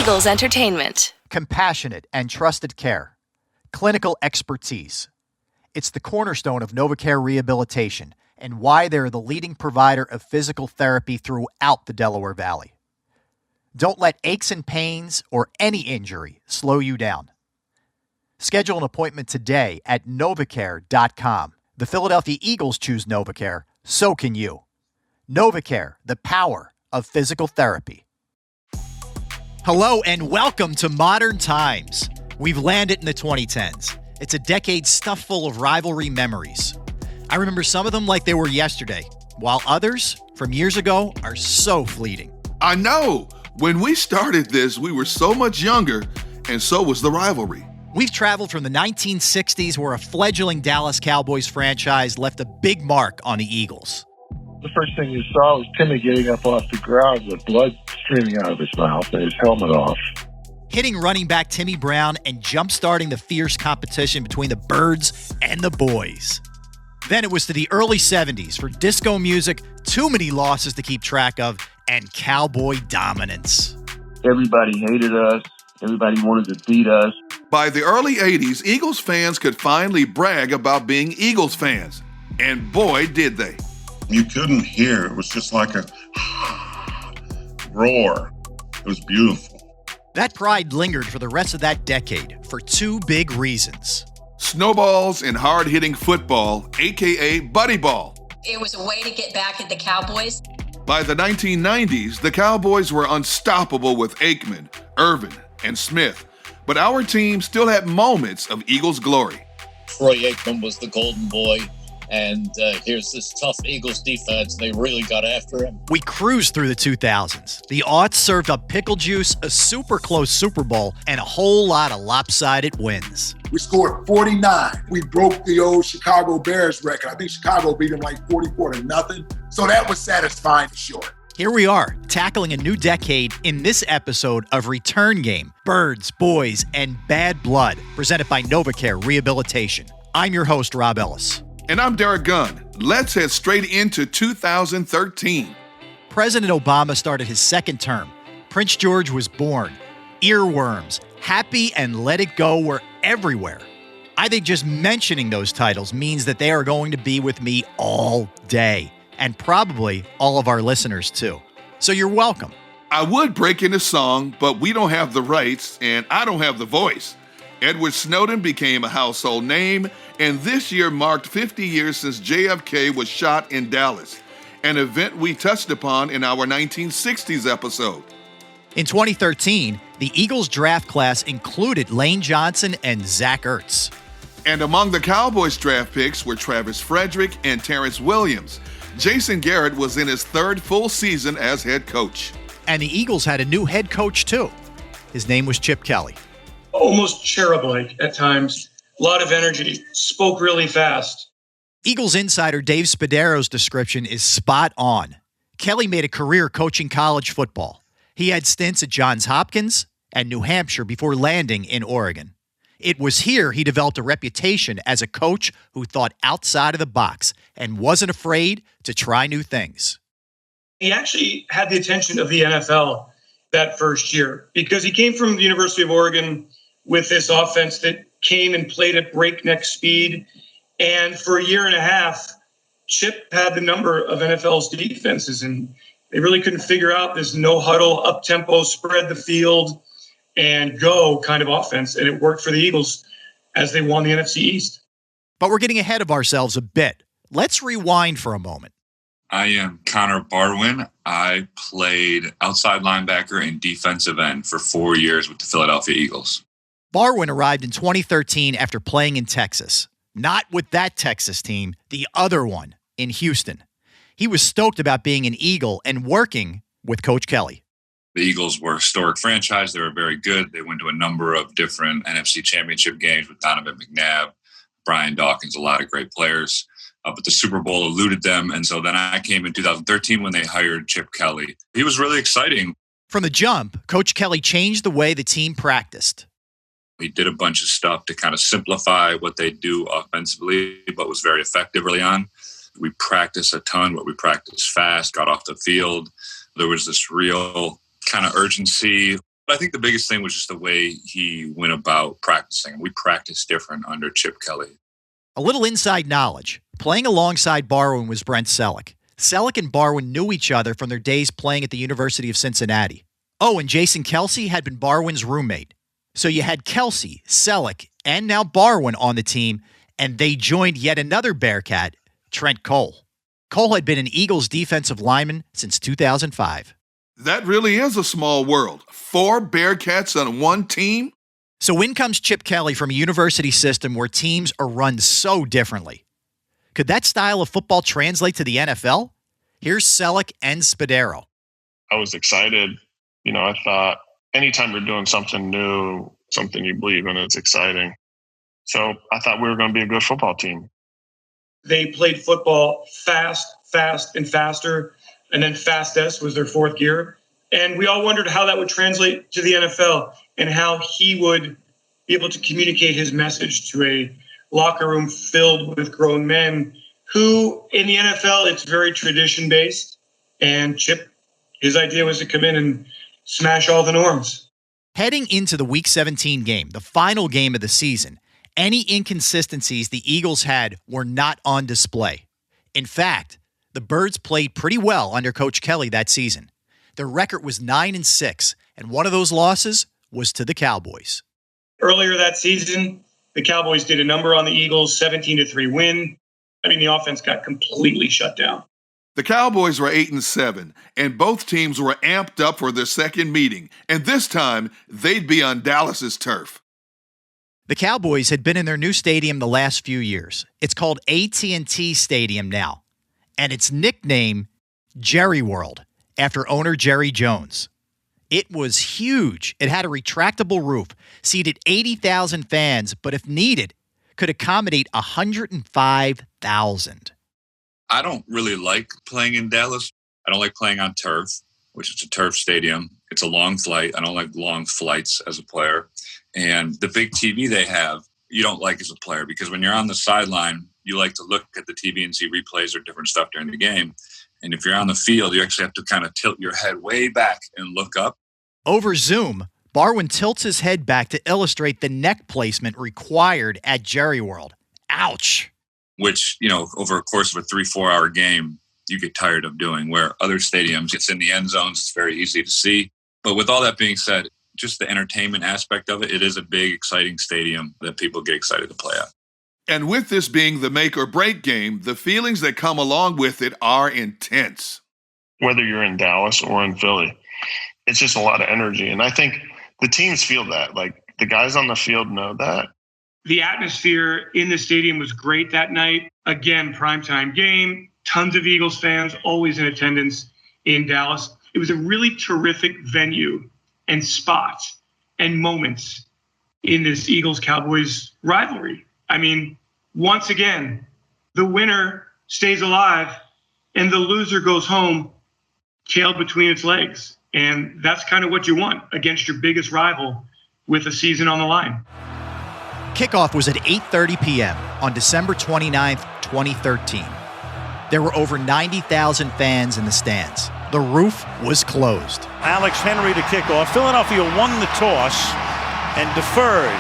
Eagles Entertainment. Compassionate and trusted care. Clinical expertise. It's the cornerstone of NovaCare Rehabilitation and why they're the leading provider of physical therapy throughout the Delaware Valley. Don't let aches and pains or any injury slow you down. Schedule an appointment today at NovaCare.com. The Philadelphia Eagles choose NovaCare, so can you. NovaCare, the power of physical therapy. Hello and welcome to Modern Times. We've landed in the 2010s. It's a decade stuffed full of rivalry memories. I remember some of them like they were yesterday, while others from years ago are so fleeting. I know. When we started this, we were so much younger, and so was the rivalry. We've traveled from the 1960s, where a fledgling Dallas Cowboys franchise left a big mark on the Eagles. The first thing you saw was Timmy getting up off the ground with blood streaming out of his mouth and his helmet off. Hitting running back Timmy Brown and jump-starting the fierce competition between the Birds and the Boys. Then it was to the early 70s for disco music, too many losses to keep track of, and Cowboy dominance. Everybody hated us. Everybody wanted to beat us. By the early 80s, Eagles fans could finally brag about being Eagles fans. And boy, did they. You couldn't hear. It was just like a roar. It was beautiful. That pride lingered for the rest of that decade for two big reasons. Snowballs and hard-hitting football, a.k.a. buddy ball. It was a way to get back at the Cowboys. By the 1990s, the Cowboys were unstoppable with Aikman, Irvin, and Smith. But our team still had moments of Eagles glory. Troy Aikman was the golden boy, and here's this tough Eagles defense. They really got after him. We cruised through the 2000s. The aughts served up pickle juice, a super close Super Bowl, and a whole lot of lopsided wins. We scored 49. We broke the old Chicago Bears record. I think Chicago beat them like 44-0. So that was satisfying for sure. Here we are, tackling a new decade in this episode of Return Game, Birds, Boys, and Bad Blood, presented by NovaCare Rehabilitation. I'm your host, Rob Ellis. And I'm Derek Gunn. Let's head straight into 2013. President Obama started his second term. Prince George was born. Earworms, Happy, and Let It Go were everywhere. I think just mentioning those titles means that they are going to be with me all day. And probably all of our listeners, too. So you're welcome. I would break in a song, but we don't have the rights, and I don't have the voice. Edward Snowden became a household name, and this year marked 50 years since JFK was shot in Dallas, an event we touched upon in our 1960s episode. In 2013, the Eagles draft class included Lane Johnson and Zach Ertz. And among the Cowboys draft picks were Travis Frederick and Terrence Williams. Jason Garrett was in his third full season as head coach. And the Eagles had a new head coach, too. His name was Chip Kelly. Almost cherub-like at times. A lot of energy. Spoke really fast. Eagles insider Dave Spadero's description is spot on. Kelly made a career coaching college football. He had stints at Johns Hopkins and New Hampshire before landing in Oregon. It was here he developed a reputation as a coach who thought outside of the box and wasn't afraid to try new things. He actually had the attention of the NFL that first year because he came from the University of Oregon with this offense that came and played at breakneck speed. And for a year and a half, Chip had the number of NFL's defenses, and they really couldn't figure out this no-huddle, up-tempo, spread the field, and go kind of offense, and it worked for the Eagles as they won the NFC East. But we're getting ahead of ourselves a bit. Let's rewind for a moment. I am Connor Barwin. I played outside linebacker and defensive end for 4 years with the Philadelphia Eagles. Barwin arrived in 2013 after playing in Texas. Not with that Texas team, the other one in Houston. He was stoked about being an Eagle and working with Coach Kelly. The Eagles were a historic franchise. They were very good. They went to a number of different NFC Championship games with Donovan McNabb, Brian Dawkins, a lot of great players. But the Super Bowl eluded them. And so then I came in 2013 when they hired Chip Kelly. He was really exciting. From the jump, Coach Kelly changed the way the team practiced. He did a bunch of stuff to kind of simplify what they do offensively, but was very effective early on. We practiced a ton, but we practiced fast, got off the field. There was this real kind of urgency. I think the biggest thing was just the way he went about practicing. We practiced different under Chip Kelly. A little inside knowledge. Playing alongside Barwin was Brent Selleck. Selleck and Barwin knew each other from their days playing at the University of Cincinnati. Oh, and Jason Kelsey had been Barwin's roommate. So you had Kelsey, Selleck, and now Barwin on the team, and they joined yet another Bearcat, Trent Cole. Cole had been an Eagles defensive lineman since 2005. That really is a small world. 4 Bearcats on one team? So in comes Chip Kelly from a university system where teams are run so differently. Could that style of football translate to the NFL? Here's Selleck and Spadaro. I was excited. I thought anytime you're doing something new, something you believe in, it's exciting. So I thought we were going to be a good football team. They played football fast, and faster, and then fastest was their 4th gear. And we all wondered how that would translate to the NFL and how he would be able to communicate his message to a locker room filled with grown men who, in the NFL, it's very tradition-based. And Chip, his idea was to come in and smash all the norms. Heading into the Week 17 game, the final game of the season, any inconsistencies the Eagles had were not on display. In fact, the Birds played pretty well under Coach Kelly that season. Their record was 9-6, and one of those losses was to the Cowboys. Earlier that season, the Cowboys did a number on the Eagles, 17-3 win. The offense got completely shut down. The Cowboys were 8-7, and both teams were amped up for their second meeting, and this time they'd be on Dallas's turf. The Cowboys had been in their new stadium the last few years. It's called AT&T Stadium now, and it's nicknamed Jerry World after owner Jerry Jones. It was huge. It had a retractable roof, seated 80,000 fans, but if needed, could accommodate 105,000. I don't really like playing in Dallas. I don't like playing on turf, which is a turf stadium. It's a long flight. I don't like long flights as a player. And the big TV they have, you don't like as a player because when you're on the sideline, you like to look at the TV and see replays or different stuff during the game. And if you're on the field, you actually have to kind of tilt your head way back and look up. Over Zoom, Barwin tilts his head back to illustrate the neck placement required at Jerry World. Ouch. Which, over a course of a 3-4 hour game, you get tired of doing, where other stadiums, it's in the end zones, it's very easy to see. But with all that being said, just the entertainment aspect of it, it is a big, exciting stadium that people get excited to play at. And with this being the make or break game, the feelings that come along with it are intense. Whether you're in Dallas or in Philly, it's just a lot of energy. And I think the teams feel that. Like, the guys on the field know that. The atmosphere in the stadium was great that night. Again, primetime game, tons of Eagles fans, always in attendance in Dallas. It was a really terrific venue and spot and moments in this Eagles-Cowboys rivalry. Once again, the winner stays alive and the loser goes home tail between its legs. And that's kind of what you want against your biggest rival with a season on the line. Kickoff was at 8:30 p.m. on December 29th, 2013. There were over 90,000 fans in the stands. The roof was closed. Alex Henry to kick off. Philadelphia won the toss and deferred.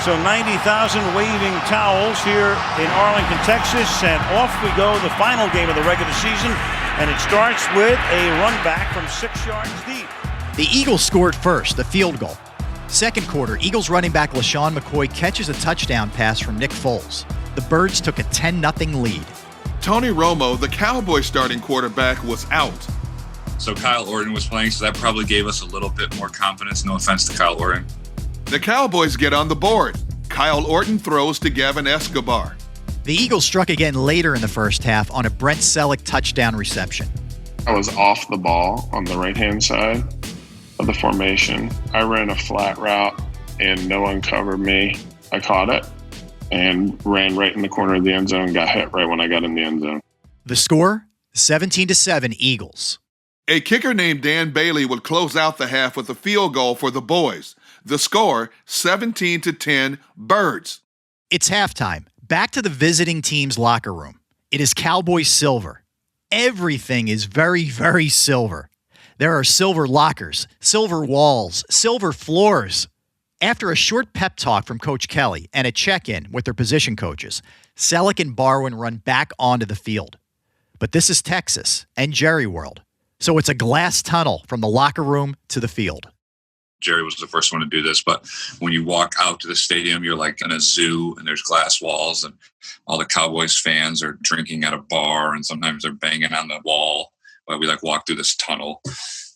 So 90,000 waving towels here in Arlington, Texas, and off we go, the final game of the regular season, and it starts with a run back from 6 yards deep. The Eagles scored first, the field goal. Second quarter, Eagles running back LaShawn McCoy catches a touchdown pass from Nick Foles. The Birds took a 10-0 lead. Tony Romo, the Cowboys starting quarterback, was out. So Kyle Orton was playing, so that probably gave us a little bit more confidence. No offense to Kyle Orton. The Cowboys get on the board. Kyle Orton throws to Gavin Escobar. The Eagles struck again later in the first half on a Brent Selleck touchdown reception. I was off the ball on the right-hand side of the formation. I ran a flat route and no one covered me. I caught it and ran right in the corner of the end zone, got hit right when I got in the end zone. The score, 17-7 Eagles. A kicker named Dan Bailey would close out the half with a field goal for the boys. The score, 17-10 Birds. It's halftime. Back to the visiting team's locker room. It is Cowboys silver. Everything is very, very silver. There are silver lockers, silver walls, silver floors. After a short pep talk from Coach Kelly and a check-in with their position coaches, Selleck and Barwin run back onto the field. But this is Texas and Jerry World, so it's a glass tunnel from the locker room to the field. Jerry was the first one to do this, but when you walk out to the stadium, you're like in a zoo and there's glass walls and all the Cowboys fans are drinking at a bar and sometimes they're banging on the wall while we walk through this tunnel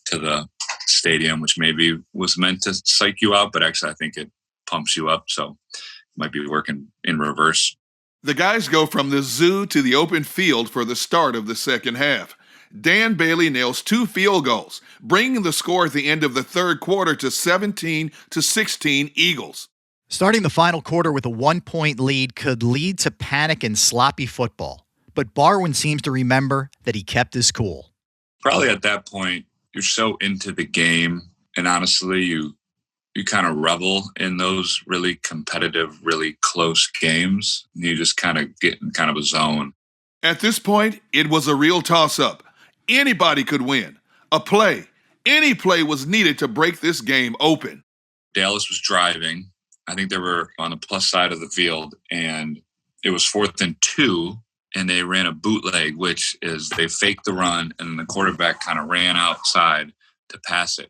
to the stadium, which maybe was meant to psych you out, but actually I think it pumps you up. So it might be working in reverse. The guys go from the zoo to the open field for the start of the second half. Dan Bailey nails 2 field goals, bringing the score at the end of the third quarter to 17-16 Eagles. Starting the final quarter with a 1-point lead could lead to panic and sloppy football, but Barwin seems to remember that he kept his cool. Probably at that point, you're so into the game, and honestly, you kind of revel in those really competitive, really close games. You just kind of get in kind of a zone. At this point, it was a real toss-up. Anybody could win. Any play was needed to break this game open. Dallas was driving. I think they were on the plus side of the field, and it was 4th and 2, and they ran a bootleg, which is they faked the run, and then the quarterback kind of ran outside to pass it.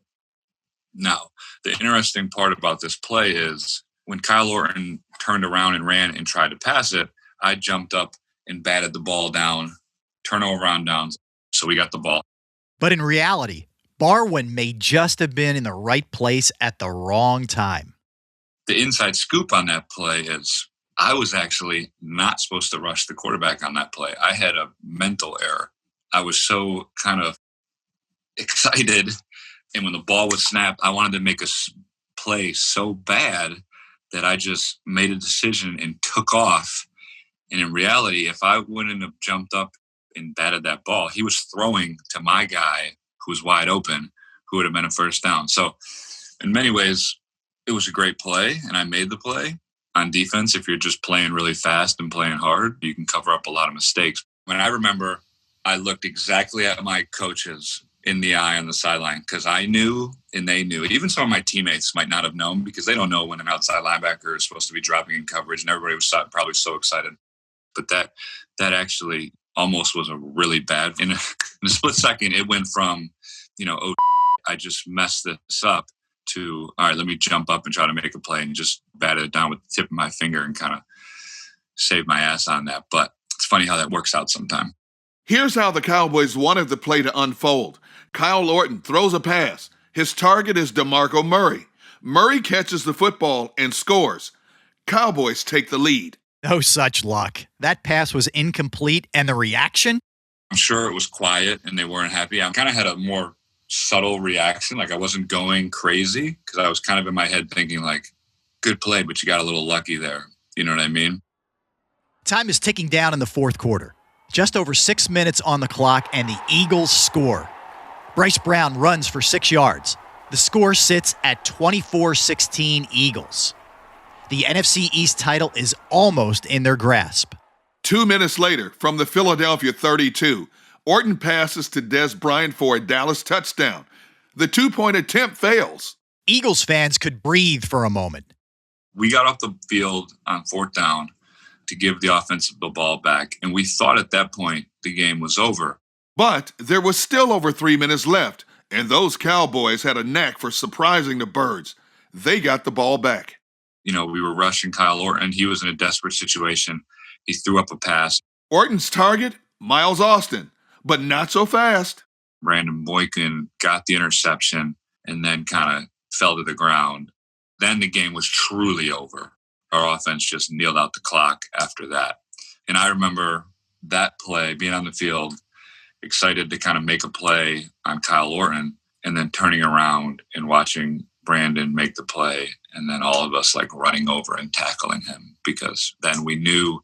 Now, the interesting part about this play is when Kyle Orton turned around and ran and tried to pass it, I jumped up and batted the ball down, turnover on downs. So we got the ball. But in reality, Barwin may just have been in the right place at the wrong time. The inside scoop on that play is I was actually not supposed to rush the quarterback on that play. I had a mental error. I was so kind of excited. And when the ball was snapped, I wanted to make a play so bad that I just made a decision and took off. And in reality, if I wouldn't have jumped up and batted that ball, he was throwing to my guy who was wide open, who would have been a first down. So in many ways, it was a great play, and I made the play. On defense, if you're just playing really fast and playing hard, you can cover up a lot of mistakes. When I remember, I looked exactly at my coaches in the eye on the sideline because I knew and they knew. Even some of my teammates might not have known because they don't know when an outside linebacker is supposed to be dropping in coverage, and everybody was probably so excited. But that actually almost was a really bad. In a split second, it went from, oh, I just messed this up to, all right, let me jump up and try to make a play and just bat it down with the tip of my finger and kind of save my ass on that. But it's funny how that works out sometime. Here's how the Cowboys wanted the play to unfold. Kyle Orton throws a pass. His target is DeMarco Murray. Murray catches the football and scores. Cowboys take the lead. No such luck. That pass was incomplete, and the reaction? I'm sure it was quiet and they weren't happy. I kind of had a more subtle reaction. Like I wasn't going crazy because I was kind of in my head thinking good play, but you got a little lucky there. You know what I mean? Time is ticking down in the fourth quarter. Just over 6 minutes on the clock, and the Eagles score. Bryce Brown runs for 6 yards. The score sits at 24-16 Eagles. The NFC East title is almost in their grasp. 2 minutes later, from the Philadelphia 32, Orton passes to Des Bryant for a Dallas touchdown. The 2-point attempt fails. Eagles fans could breathe for a moment. We got off the field on 4th down to give the offense the ball back, and we thought at that point the game was over. But there was still over 3 minutes left, and those Cowboys had a knack for surprising the Birds. They got the ball back. We were rushing Kyle Orton. He was in a desperate situation. He threw up a pass. Orton's target, Miles Austin, but not so fast. Brandon Boykin got the interception and then kind of fell to the ground. Then the game was truly over. Our offense just kneeled out the clock after that. And I remember that play, being on the field, excited to kind of make a play on Kyle Orton, and then turning around and watching Brandon make the play, and then all of us running over and tackling him, because then we knew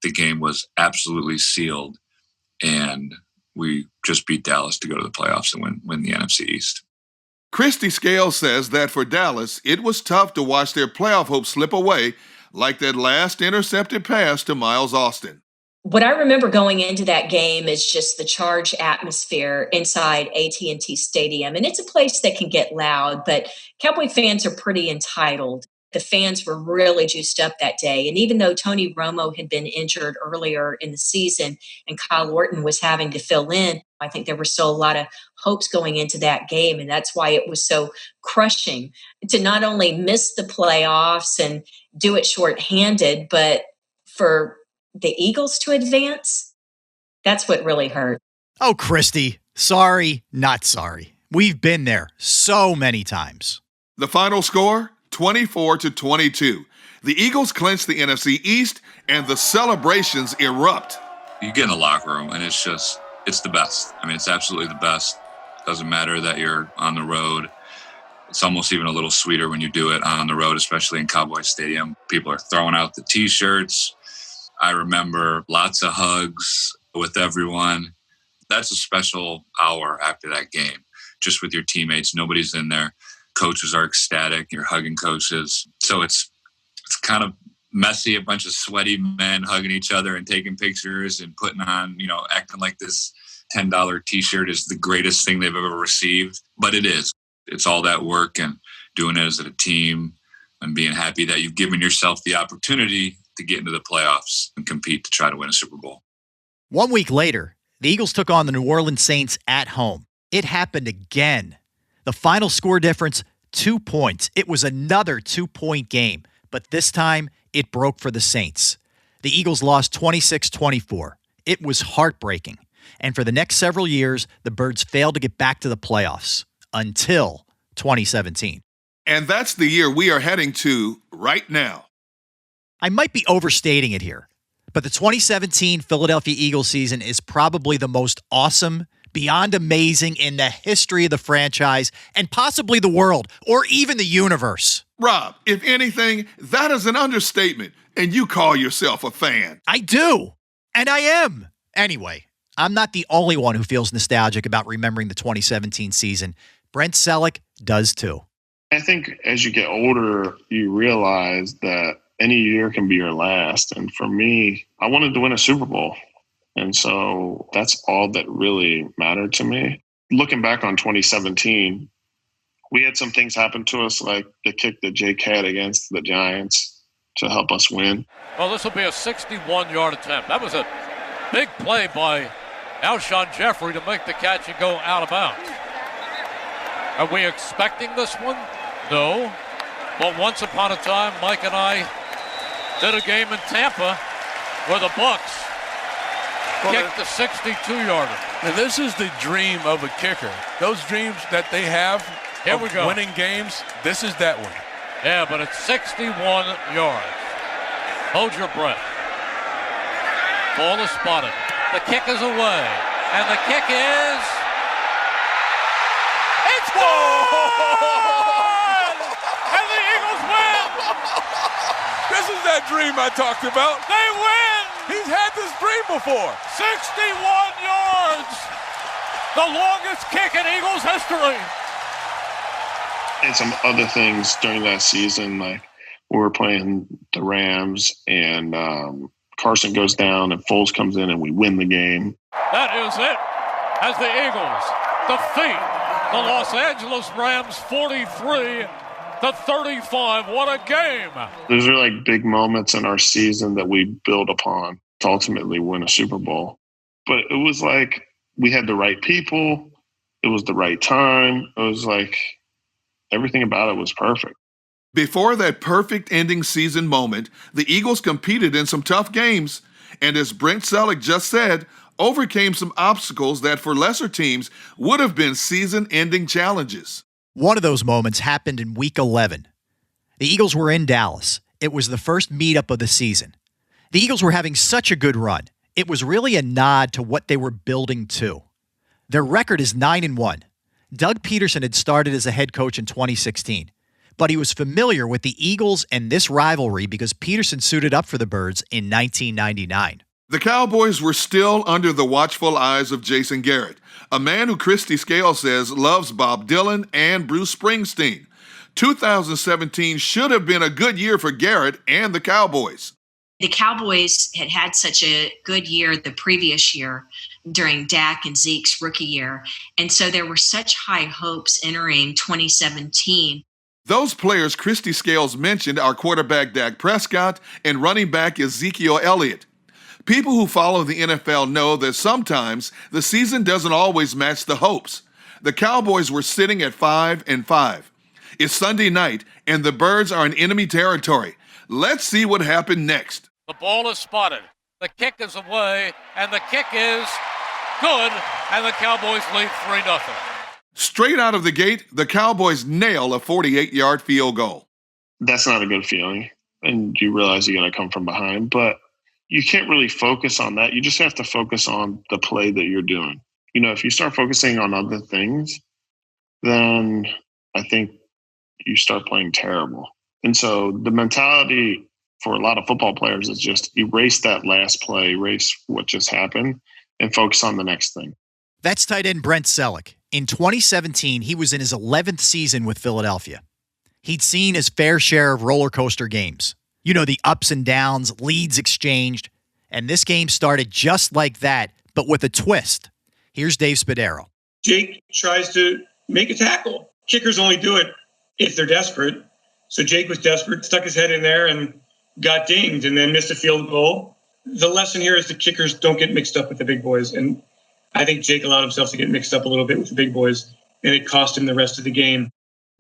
the game was absolutely sealed and we just beat Dallas to go to the playoffs and win the NFC East. Christy Scales says that for Dallas, it was tough to watch their playoff hopes slip away, like that last intercepted pass to Miles Austin. What I remember going into that game is just the charged atmosphere inside AT&T Stadium. And it's a place that can get loud, but Cowboy fans are pretty entitled. The fans were really juiced up that day. And even though Tony Romo had been injured earlier in the season and Kyle Orton was having to fill in, I think there were still a lot of hopes going into that game. And that's why it was so crushing to not only miss the playoffs and do it shorthanded, but for the Eagles to advance. That's what really hurt. Oh, Christy, sorry, not sorry. We've been there so many times. The final score, 24-22. The Eagles clinch the NFC East, and the celebrations erupt. You get in the locker room, and it's the best. I mean, it's absolutely the best. It doesn't matter that you're on the road. It's almost even a little sweeter when you do it on the road, especially in Cowboy Stadium. People are throwing out the T-shirts. I remember lots of hugs with everyone. That's a special hour after that game, just with your teammates. Nobody's in there. Coaches are ecstatic. You're hugging coaches. So it's kind of messy, a bunch of sweaty men hugging each other and taking pictures and putting on, acting like this $10 T-shirt is the greatest thing they've ever received. But it is. It's all that work and doing it as a team and being happy that you've given yourself the opportunity to get into the playoffs and compete to try to win a Super Bowl. 1 week later, the Eagles took on the New Orleans Saints at home. It happened again. The final score difference, 2 points. It was another 2-point game, but this time it broke for the Saints. The Eagles lost 26-24. It was heartbreaking. And for the next several years, the Birds failed to get back to the playoffs until 2017. And that's the year we are heading to right now. I might be overstating it here, but the 2017 Philadelphia Eagles season is probably the most awesome, beyond amazing in the history of the franchise and possibly the world or even the universe. Rob, if anything, that is an understatement, and you call yourself a fan. I do, and I am. Anyway, I'm not the only one who feels nostalgic about remembering the 2017 season. Brent Selleck does too. I think as you get older, you realize that any year can be your last. And for me, I wanted to win a Super Bowl. And so that's all that really mattered to me. Looking back on 2017, we had some things happen to us, like the kick that Jake had against the Giants to help us win. Well, this will be a 61-yard attempt. That was a big play by Alshon Jeffrey to make the catch and go out of bounds. Are we expecting this one? No. But once upon a time, Mike and I did a game in Tampa where the Bucks kicked the 62-yarder. And this is the dream of a kicker. Those dreams that they have of winning games, this is that one. Yeah, but it's 61 yards. Hold your breath. Ball is spotted. The kick is away. And the kick is... It's gone! And the Eagles win! This is that dream I talked about. They win! He's had this dream before. 61 yards! The longest kick in Eagles history. And some other things during that season, like we were playing the Rams and Carson goes down and Foles comes in and we win the game. That is it. As the Eagles defeat the Los Angeles Rams 43-35. What a game. Those are like big moments in our season that we build upon to ultimately win a Super Bowl. But it was like we had the right people. It was the right time. It was like everything about it was perfect. Before that perfect ending season moment, the Eagles competed in some tough games, and as Brent Selleck just said, overcame some obstacles that for lesser teams would have been season-ending challenges. One of those moments happened in Week 11. The Eagles were in Dallas. It was the first meetup of the season. The Eagles were having such a good run. It was really a nod to what they were building to. Their record is 9-1. Doug Peterson had started as a head coach in 2016, but he was familiar with the Eagles and this rivalry because Peterson suited up for the Birds in 1999. The Cowboys were still under the watchful eyes of Jason Garrett, a man who Christy Scale says loves Bob Dylan and Bruce Springsteen. 2017 should have been a good year for Garrett and the Cowboys. The Cowboys had such a good year the previous year during Dak and Zeke's rookie year. And so there were such high hopes entering 2017. Those players Christy Scales mentioned are quarterback Dak Prescott and running back Ezekiel Elliott. People who follow the NFL know that sometimes the season doesn't always match the hopes. The Cowboys were sitting at 5-5. It's Sunday night, and the Birds are in enemy territory. Let's see what happened next. The ball is spotted. The kick is away, and the kick is good, and the Cowboys lead 3-0. Straight out of the gate, the Cowboys nail a 48-yard field goal. That's not a good feeling, and you realize you got to come from behind, but you can't really focus on that. You just have to focus on the play that you're doing. You know, if you start focusing on other things, then I think you start playing terrible. And so the mentality for a lot of football players is just erase that last play, erase what just happened, and focus on the next thing. That's tight end Brent Selleck. In 2017, he was in his 11th season with Philadelphia. He'd seen his fair share of roller coaster games. You know, the ups and downs, leads exchanged. And this game started just like that, but with a twist. Here's Dave Spadaro. Jake tries to make a tackle. Kickers only do it if they're desperate. So Jake was desperate, stuck his head in there and got dinged and then missed a field goal. The lesson here is the kickers don't get mixed up with the big boys. And I think Jake allowed himself to get mixed up a little bit with the big boys, and it cost him the rest of the game.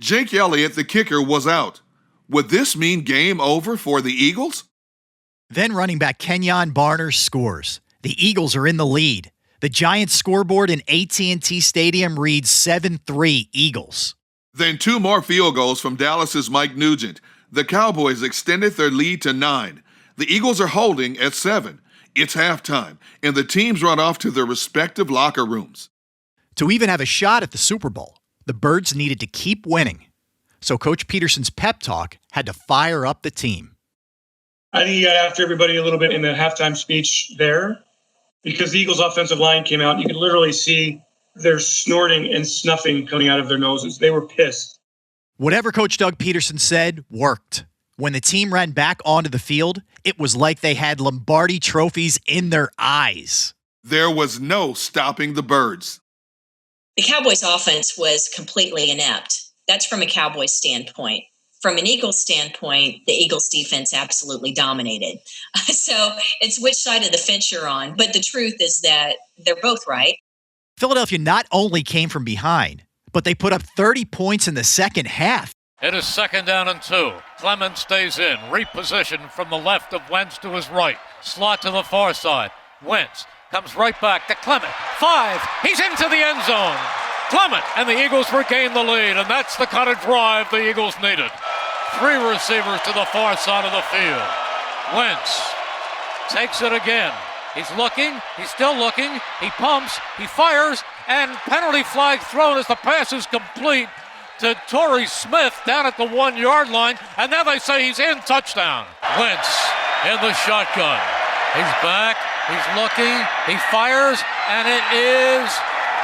Jake Elliott, the kicker, was out. Would this mean game over for the Eagles? Then running back Kenyon Barner scores. The Eagles are in the lead. The Giants scoreboard in AT&T Stadium reads 7-3 Eagles. Then 2 more field goals from Dallas's Mike Nugent. The Cowboys extended their lead to 9. The Eagles are holding at 7. It's halftime, and the teams run off to their respective locker rooms. To even have a shot at the Super Bowl, the Birds needed to keep winning. So Coach Peterson's pep talk had to fire up the team. I think he got after everybody a little bit in the halftime speech there, because the Eagles' offensive line came out. You could literally see their snorting and snuffing coming out of their noses. They were pissed. Whatever Coach Doug Peterson said worked. When the team ran back onto the field, it was like they had Lombardi trophies in their eyes. There was no stopping the Birds. The Cowboys' offense was completely inept. That's from a Cowboys standpoint. From an Eagles standpoint, the Eagles defense absolutely dominated. So it's which side of the fence you're on. But the truth is that they're both right. Philadelphia not only came from behind, but they put up 30 points in the second half. It is 2nd down and 2. Clemens stays in. Repositioned from the left of Wentz to his right. Slot to the far side. Wentz comes right back to Clement. 5. He's into the end zone. Clement and the Eagles regain the lead, and that's the kind of drive the Eagles needed. 3 receivers to the far side of the field. Wentz takes it again. He's looking. He's still looking. He pumps. He fires. And penalty flag thrown as the pass is complete to Torrey Smith down at the 1-yard line. And now they say he's in. Touchdown. Wentz in the shotgun. He's back. He's looking. He fires. And it is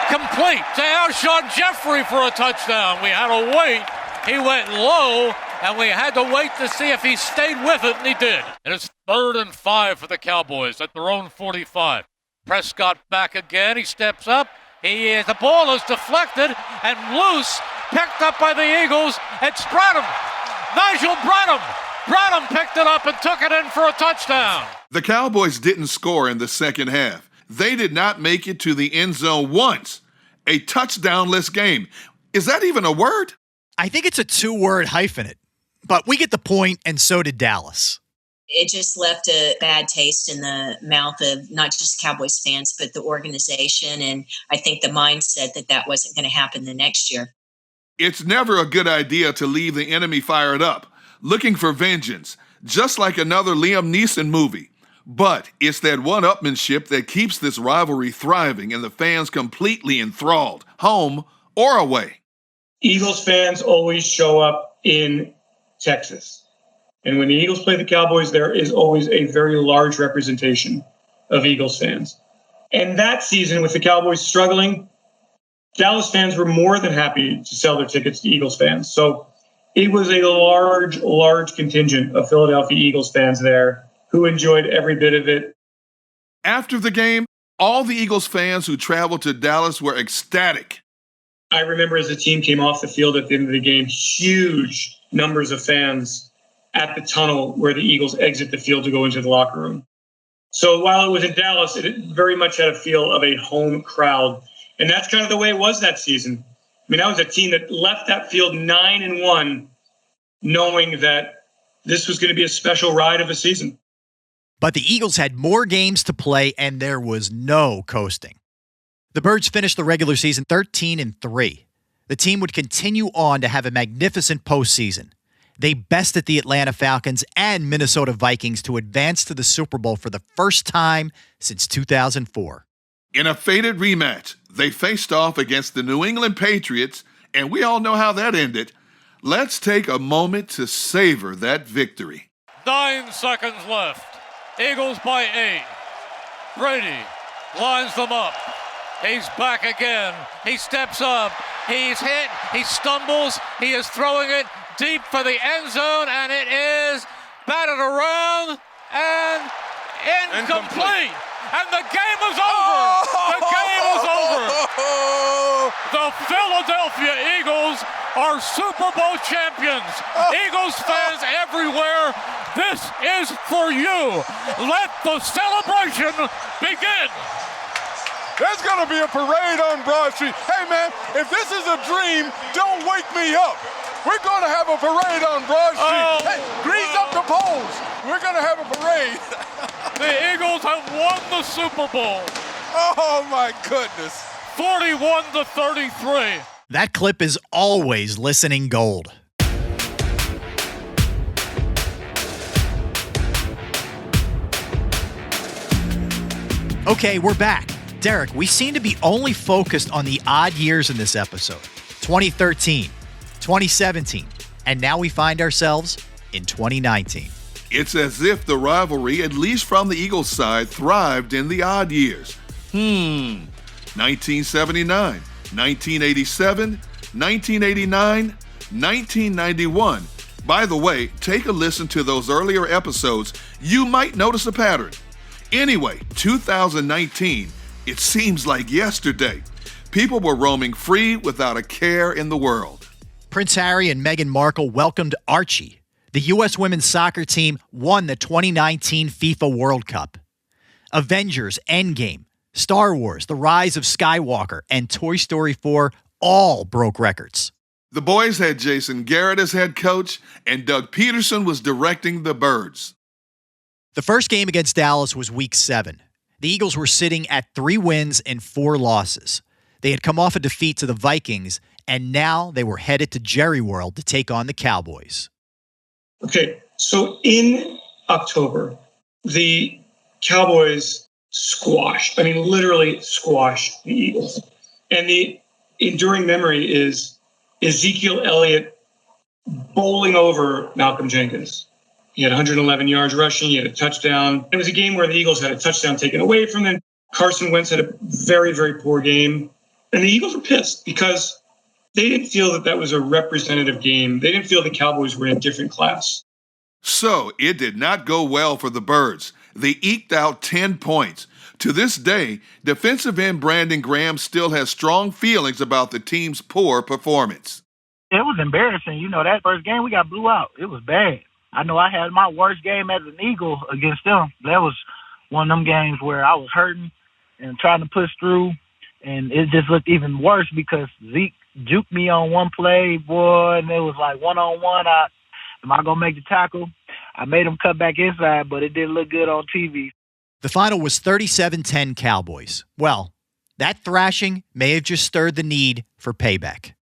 complete to Alshon Jeffrey for a touchdown. We had to wait. He went low, and we had to wait to see if he stayed with it, and he did. And it's 3rd and 5 for the Cowboys at their own 45. Prescott back again. He steps up. The ball is deflected and loose, picked up by the Eagles. It's Bradham. Nigel Bradham. Bradham picked it up and took it in for a touchdown. The Cowboys didn't score in the second half. They did not make it to the end zone once. A touchdownless game. Is that even a word? I think it's a 2-word hyphenate, but we get the point, and so did Dallas. It just left a bad taste in the mouth of not just Cowboys fans, but the organization, and I think the mindset that wasn't going to happen the next year. It's never a good idea to leave the enemy fired up, looking for vengeance, just like another Liam Neeson movie. But it's that one-upmanship that keeps this rivalry thriving and the fans completely enthralled, home or away. Eagles fans always show up in Texas. And when the Eagles play the Cowboys, there is always a very large representation of Eagles fans. And that season, with the Cowboys struggling, Dallas fans were more than happy to sell their tickets to Eagles fans. So it was a large contingent of Philadelphia Eagles fans there who enjoyed every bit of it. After the game, all the Eagles fans who traveled to Dallas were ecstatic. I remember as the team came off the field at the end of the game, huge numbers of fans at the tunnel where the Eagles exit the field to go into the locker room. So while it was in Dallas, it very much had a feel of a home crowd. And that's kind of the way it was that season. I mean, that was a team that left that field 9-1, knowing that this was going to be a special ride of a season. But the Eagles had more games to play, and there was no coasting. The Birds finished the regular season 13-3. The team would continue on to have a magnificent postseason. They bested the Atlanta Falcons and Minnesota Vikings to advance to the Super Bowl for the first time since 2004. In a fated rematch, they faced off against the New England Patriots, and we all know how that ended. Let's take a moment to savor that victory. 9 seconds left. Eagles by 8. Brady lines them up. He's back again. He steps up. He's hit. He stumbles. He is throwing it deep for the end zone, and it is batted around and incomplete. And the game is over. The game is over. The Philadelphia Eagles are Super Bowl champions. Eagles fans everywhere, this is for you. Let the celebration begin. There's going to be a parade on Broad Street. Hey, man, if this is a dream, don't wake me up. We're going to have a parade on Broad Street. Hey, grease up the poles. We're going to have a parade. The Eagles have won the Super Bowl. Oh, my goodness. 41-33. That clip is always listening gold. Okay, we're back. Derek, we seem to be only focused on the odd years in this episode. 2013, 2017, and now we find ourselves in 2019. It's as if the rivalry, at least from the Eagles side, thrived in the odd years. 1979, 1987, 1989, 1991. By the way, take a listen to those earlier episodes. You might notice a pattern. Anyway, 2019, it seems like yesterday. People were roaming free without a care in the world. Prince Harry and Meghan Markle welcomed Archie. The U.S. women's soccer team won the 2019 FIFA World Cup. Avengers, Endgame, Star Wars, The Rise of Skywalker, and Toy Story 4 all broke records. The boys had Jason Garrett as head coach, and Doug Peterson was directing the Birds. The first game against Dallas was Week 7. The Eagles were sitting at 3 wins and 4 losses. They had come off a defeat to the Vikings, and now they were headed to Jerry World to take on the Cowboys. Okay, so in October, the Cowboys literally squashed the Eagles. And the enduring memory is Ezekiel Elliott bowling over Malcolm Jenkins. He had 111 yards rushing. He had a touchdown. It was a game where the Eagles had a touchdown taken away from them. Carson Wentz had a very, very poor game. And the Eagles were pissed because they didn't feel that that was a representative game. They didn't feel the Cowboys were in a different class. So it did not go well for the Birds. They eked out 10 points. To this day, defensive end Brandon Graham still has strong feelings about the team's poor performance. It was embarrassing. You know, that first game we got blew out. It was bad. I know I had my worst game as an Eagle against them. That was one of them games where I was hurting and trying to push through, and it just looked even worse because Zeke juked me on one play, boy, and it was like one-on-one. Am I going to make the tackle? I made him cut back inside, but it didn't look good on TV. The final was 37-10 Cowboys. Well, that thrashing may have just stirred the need for payback.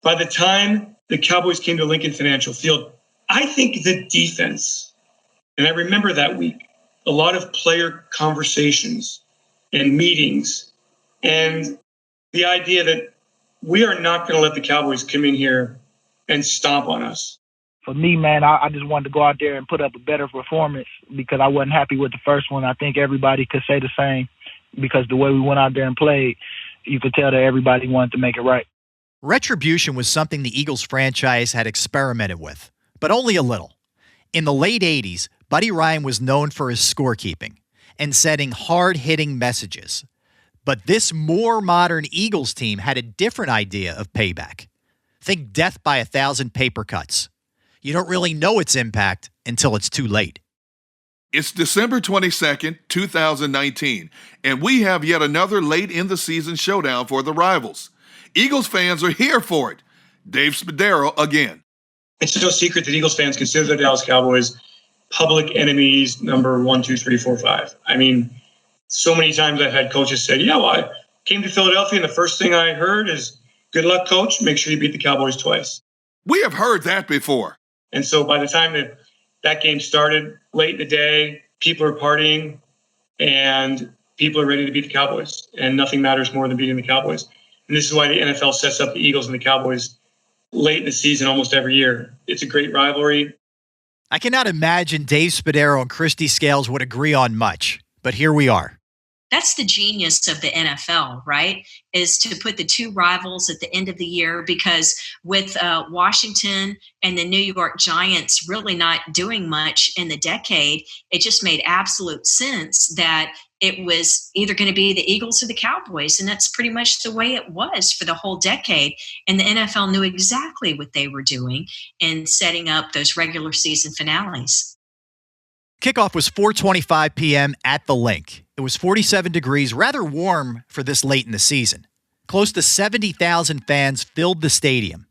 By the time the Cowboys came to Lincoln Financial Field, I think the defense, and I remember that week, a lot of player conversations and meetings, and the idea that we are not going to let the Cowboys come in here and stomp on us. For me, man, I just wanted to go out there and put up a better performance because I wasn't happy with the first one. I think everybody could say the same because the way we went out there and played, you could tell that everybody wanted to make it right. Retribution was something the Eagles franchise had experimented with, but only a little. In the late 80s, Buddy Ryan was known for his scorekeeping and sending hard-hitting messages. But this more modern Eagles team had a different idea of payback. Think death by 1,000 paper cuts. You don't really know its impact until it's too late. It's December 22nd, 2019, and we have yet another late-in-the-season showdown for the rivals. Eagles fans are here for it. Dave Spadaro again. It's no secret that Eagles fans consider the Dallas Cowboys public enemies number 1, 2, 3, 4, 5. I mean, so many times I've had coaches say, well, I came to Philadelphia and the first thing I heard is, good luck, coach. Make sure you beat the Cowboys twice. We have heard that before. And so by the time that game started, late in the day, people are partying and people are ready to beat the Cowboys. And nothing matters more than beating the Cowboys. And this is why the NFL sets up the Eagles and the Cowboys late in the season almost every year. It's a great rivalry. I cannot imagine Dave Spadaro and Christy Scales would agree on much, but here we are. That's the genius of the NFL, right? Is to put the two rivals at the end of the year, because with Washington and the New York Giants really not doing much in the decade, it just made absolute sense that it was either going to be the Eagles or the Cowboys. And that's pretty much the way it was for the whole decade. And the NFL knew exactly what they were doing in setting up those regular season finales. Kickoff was 4:25 p.m. at the Link. It was 47 degrees, rather warm for this late in the season. Close to 70,000 fans filled the stadium.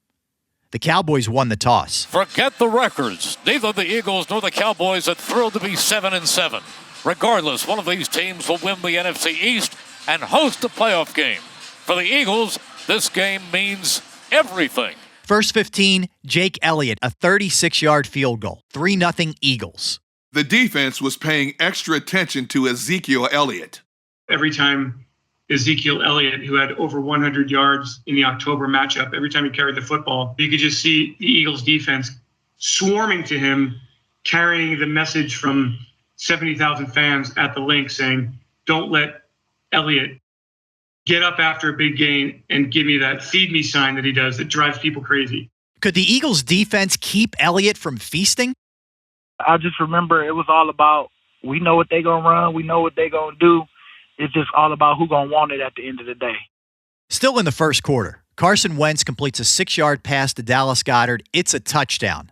The Cowboys won the toss. Forget the records. Neither the Eagles nor the Cowboys are thrilled to be 7-7. Regardless, one of these teams will win the NFC East and host a playoff game. For the Eagles, this game means everything. First 15, Jake Elliott, a 36-yard field goal. 3-0 Eagles. The defense was paying extra attention to Ezekiel Elliott. Every time Ezekiel Elliott, who had over 100 yards in the October matchup, every time he carried the football, you could just see the Eagles defense swarming to him, carrying the message from 70,000 fans at the Link saying, don't let Elliott get up after a big gain and give me that feed me sign that he does that drives people crazy. Could the Eagles defense keep Elliott from feasting? I just remember it was all about, we know what they're going to run, we know what they're going to do. It's just all about who's going to want it at the end of the day. Still in the first quarter, Carson Wentz completes a 6-yard pass to Dallas Goedert. It's a touchdown.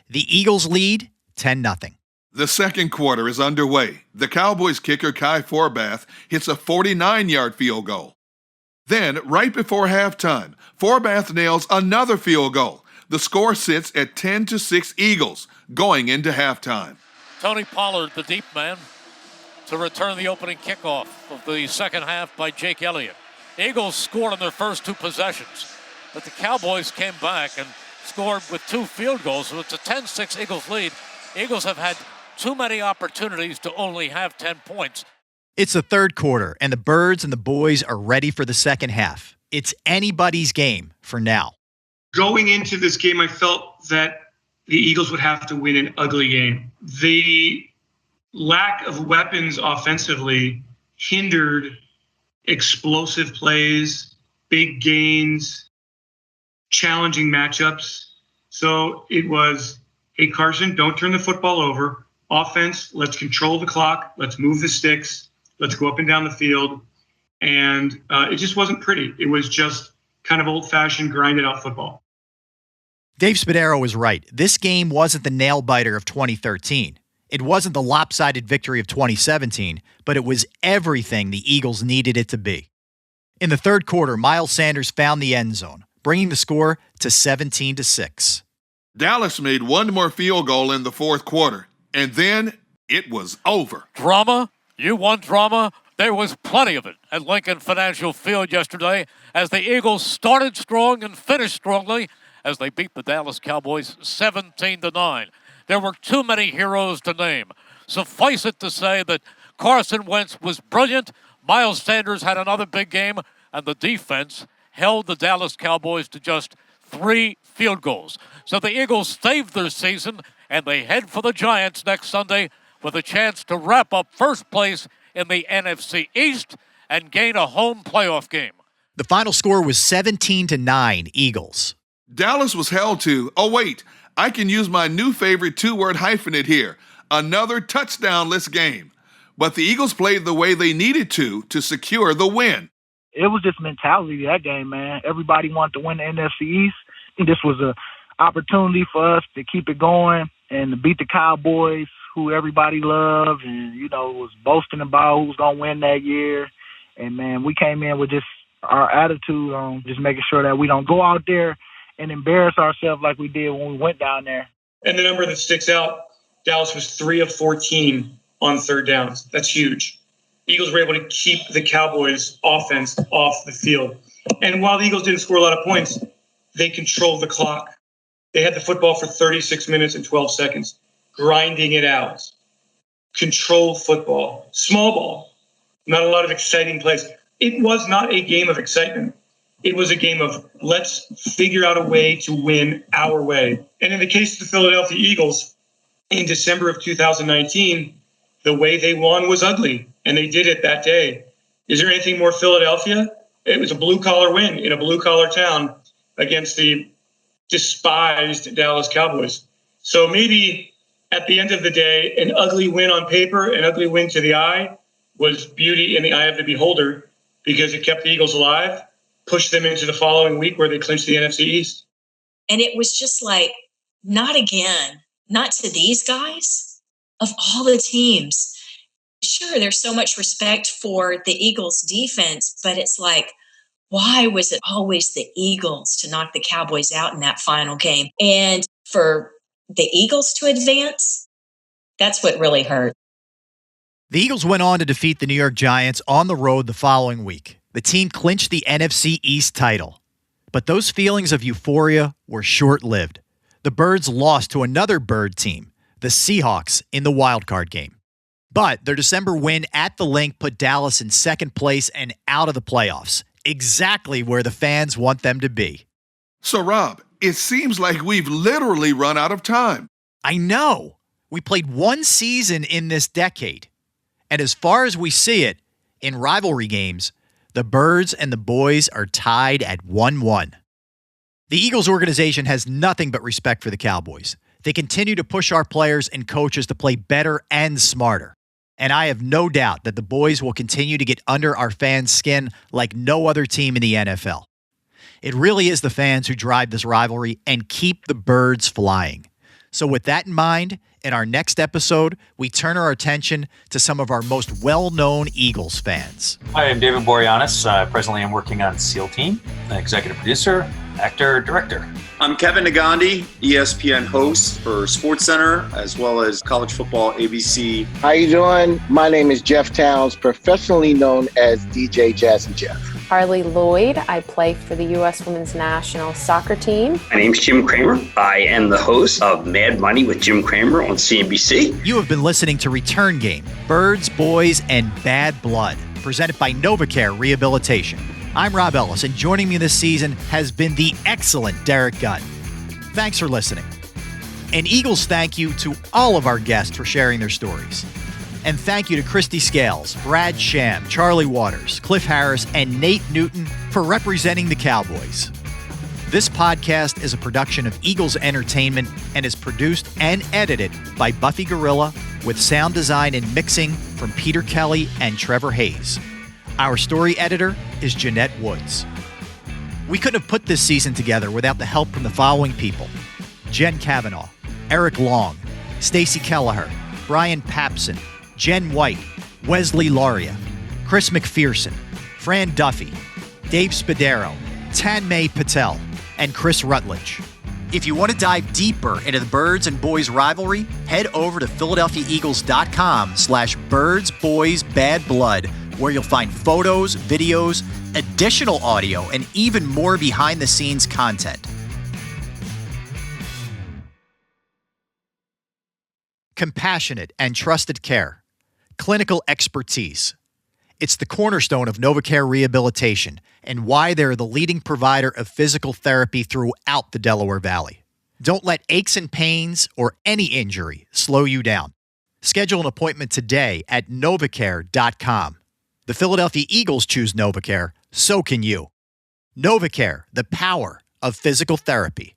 The Eagles lead 10-0. The second quarter is underway. The Cowboys kicker Kai Forbath hits a 49-yard field goal. Then, right before halftime, Forbath nails another field goal. The score sits at 10-6 Eagles going into halftime. Tony Pollard, the deep man, to return the opening kickoff of the second half by Jake Elliott. Eagles scored on their first two possessions, but the Cowboys came back and scored with 2 field goals, so it's a 10-6 Eagles lead. Eagles have had too many opportunities to only have 10 points. It's the third quarter, and the Birds and the boys are ready for the second half. It's anybody's game for now. Going into this game, I felt that the Eagles would have to win an ugly game. The lack of weapons offensively hindered explosive plays, big gains, challenging matchups. So it was, hey, Carson, don't turn the football over. Offense, let's control the clock. Let's move the sticks. Let's go up and down the field. And it just wasn't pretty. It was just kind of old-fashioned, grinded-out football. Dave Spadaro was right. This game wasn't the nail-biter of 2013. It wasn't the lopsided victory of 2017, but it was everything the Eagles needed it to be. In the third quarter, Miles Sanders found the end zone, bringing the score to 17-6. Dallas made one more field goal in the fourth quarter, and then it was over. Drama? You want drama? There was plenty of it at Lincoln Financial Field yesterday as the Eagles started strong and finished strongly as they beat the Dallas Cowboys 17-9. There were too many heroes to name. Suffice it to say that Carson Wentz was brilliant, Miles Sanders had another big game, and the defense held the Dallas Cowboys to just 3 field goals. So the Eagles saved their season, and they head for the Giants next Sunday with a chance to wrap up first place in the NFC East and gain a home playoff game. The final score was 17-9 Eagles. Dallas was held to, oh wait, I can use my new favorite 2-word hyphenate here, another touchdownless game. But the Eagles played the way they needed to secure the win. It was just mentality that game, man. Everybody wanted to win the NFC East. I think this was an opportunity for us to keep it going and to beat the Cowboys, who everybody loved and, was boasting about who was going to win that year. And, man, we came in with just our attitude on just making sure that we don't go out there and embarrass ourselves like we did when we went down there. And the number that sticks out, Dallas was 3 of 14 on third downs. That's huge. Eagles were able to keep the Cowboys' offense off the field. And while the Eagles didn't score a lot of points, they controlled the clock. They had the football for 36 minutes and 12 seconds, grinding it out. Control football, small ball, not a lot of exciting plays. It was not a game of excitement. It was a game of let's figure out a way to win our way. And in the case of the Philadelphia Eagles, in December of 2019, the way they won was ugly, and they did it that day. Is there anything more Philadelphia? It was a blue-collar win in a blue-collar town against the despised Dallas Cowboys. So maybe at the end of the day, an ugly win on paper, an ugly win to the eye, was beauty in the eye of the beholder because it kept the Eagles alive, pushed them into the following week where they clinched the NFC East. And it was just like, not again, not to these guys. Of all the teams, sure, there's so much respect for the Eagles defense, but it's like, why was it always the Eagles to knock the Cowboys out in that final game? And for the Eagles to advance, that's what really hurt. The Eagles went on to defeat the New York Giants on the road the following week. The team clinched the NFC East title. But those feelings of euphoria were short-lived. The Birds lost to another Bird team, the Seahawks, in the wildcard game. But their December win at the Link put Dallas in second place and out of the playoffs, exactly where the fans want them to be. So, Rob, it seems like we've literally run out of time. I know. We played one season in this decade. And as far as we see it, in rivalry games, the Birds and the Boys are tied at 1-1. The Eagles organization has nothing but respect for the Cowboys. They continue to push our players and coaches to play better and smarter. And I have no doubt that the Boys will continue to get under our fans' skin like no other team in the NFL. It really is the fans who drive this rivalry and keep the Birds flying. So with that in mind, in our next episode, we turn our attention to some of our most well-known Eagles fans. Hi, I'm David Boreanaz. Presently, I'm working on SEAL Team, executive producer, actor, director. I'm Kevin Nagandi, ESPN host for SportsCenter, as well as college football ABC. How you doing? My name is Jeff Towns, professionally known as DJ Jazzy Jeff. Harley Lloyd. I play for the U.S. Women's National Soccer Team. My name's Jim Cramer. I am the host of Mad Money with Jim Cramer on CNBC. You have been listening to Return Game, Birds, Boys, and Bad Blood, presented by NovaCare Rehabilitation. I'm Rob Ellis, and joining me this season has been the excellent Derek Gunn. Thanks for listening. And Eagles thank you to all of our guests for sharing their stories. And thank you to Christy Scales, Brad Sham, Charlie Waters, Cliff Harris, and Nate Newton for representing the Cowboys. This podcast is a production of Eagles Entertainment and is produced and edited by Buffy Gorilla with sound design and mixing from Peter Kelly and Trevor Hayes. Our story editor is Jeanette Woods. We couldn't have put this season together without the help from the following people: Jen Kavanaugh, Eric Long, Stacy Kelleher, Brian Papson, Jen White, Wesley Laria, Chris McPherson, Fran Duffy, Dave Spadero, Tanmay Patel, and Chris Rutledge. If you want to dive deeper into the Birds and Boys rivalry, head over to PhiladelphiaEagles.com/Birds, Boys, Bad Blood, where you'll find photos, videos, additional audio, and even more behind-the-scenes content. Compassionate and trusted care. Clinical expertise. It's the cornerstone of NovaCare Rehabilitation and why they're the leading provider of physical therapy throughout the Delaware Valley. Don't let aches and pains or any injury slow you down. Schedule an appointment today at NovaCare.com. The Philadelphia Eagles choose NovaCare, so can you. NovaCare, the power of physical therapy.